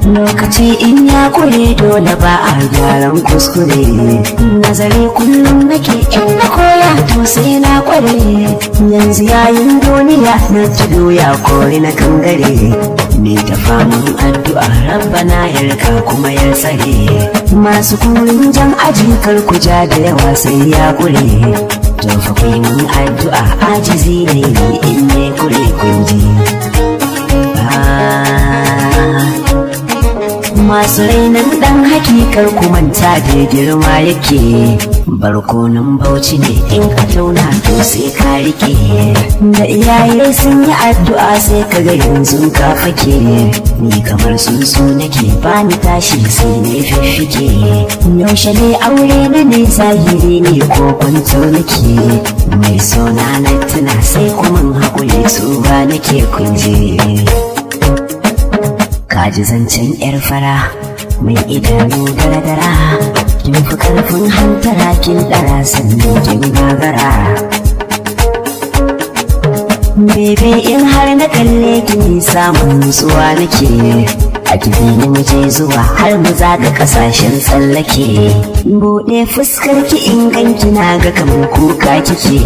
Lokaci in ya kure dole ba a gyaran kuskure. Nazari kullum nake in na koya to sai na kware. Yanzu yayin duniya na tudu ya kori na kangare. Ni ta famun addu'a rabbana ya rika kuma ya tsare. Masu kurin jan aji kar ku ja da yawa sai ya kure. To fa ku yi mun addu'a ajizi ne in ne kure kunji. Masu rainan dan hakikar ku manta da girma yake. Barkonon bauchi ne in ka tauna to sai ka rike. Da iyaye sun yi addu'a sai ka ga yanzu ka fake. Ni kamar sunsu nake bani tashi sai ne fiffike. Yaushe ne aure na ne zahiri ne ko kwanto nake. Mai sona na tuna sai kuma haƙuri su ba nake kunje. Kaji zancen yar fara mai idanu dara-dara. Kin fi karfin hantara kin dara sannan kin gagara. Bebe in har na kalle kin samun nutsuwa nake. A kifi ni muje zuwa har mu zaga kasashen tsallake. Buɗe fuskar ki in ganki na ga kamar kuka kike.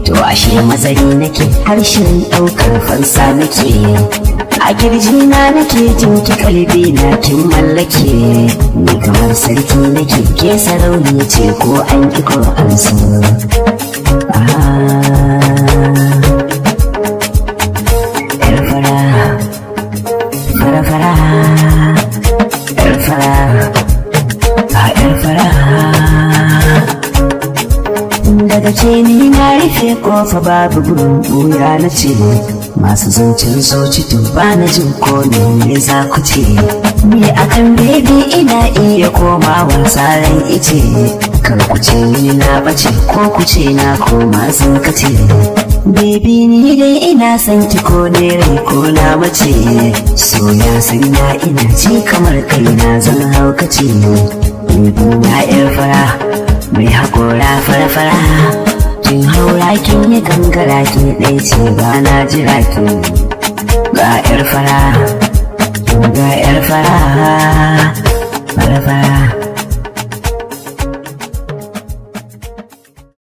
To ashe mazari nake harshen ɗaukar fansa nake. A kirjina nake jin ki kalbi na kin mallake. Ni kamar sarki nake ke sarauni ce ko an ki ko an so. Yar fara fara fara. Yar fara yar fara. Daga ce ni na rufe kofa babu gurin buya na ce. Masu zancen soci to ba na jin ko ne za ku ce. Ni akan baby ina iya komawa tsarin ice. Kar ku ce ni na bace ko ku ce na koma sun kace. Baby ni dai ina son ki ko ne rai ko na mace. So ya sanya ina ji kamar kaina zan haukace. Baby na yar fara mai haƙora fara-fara. Kin haura kin yi gangara kin ɗai ce ba na jira ki. Ga yar fara, ga yar fara, fara-fara.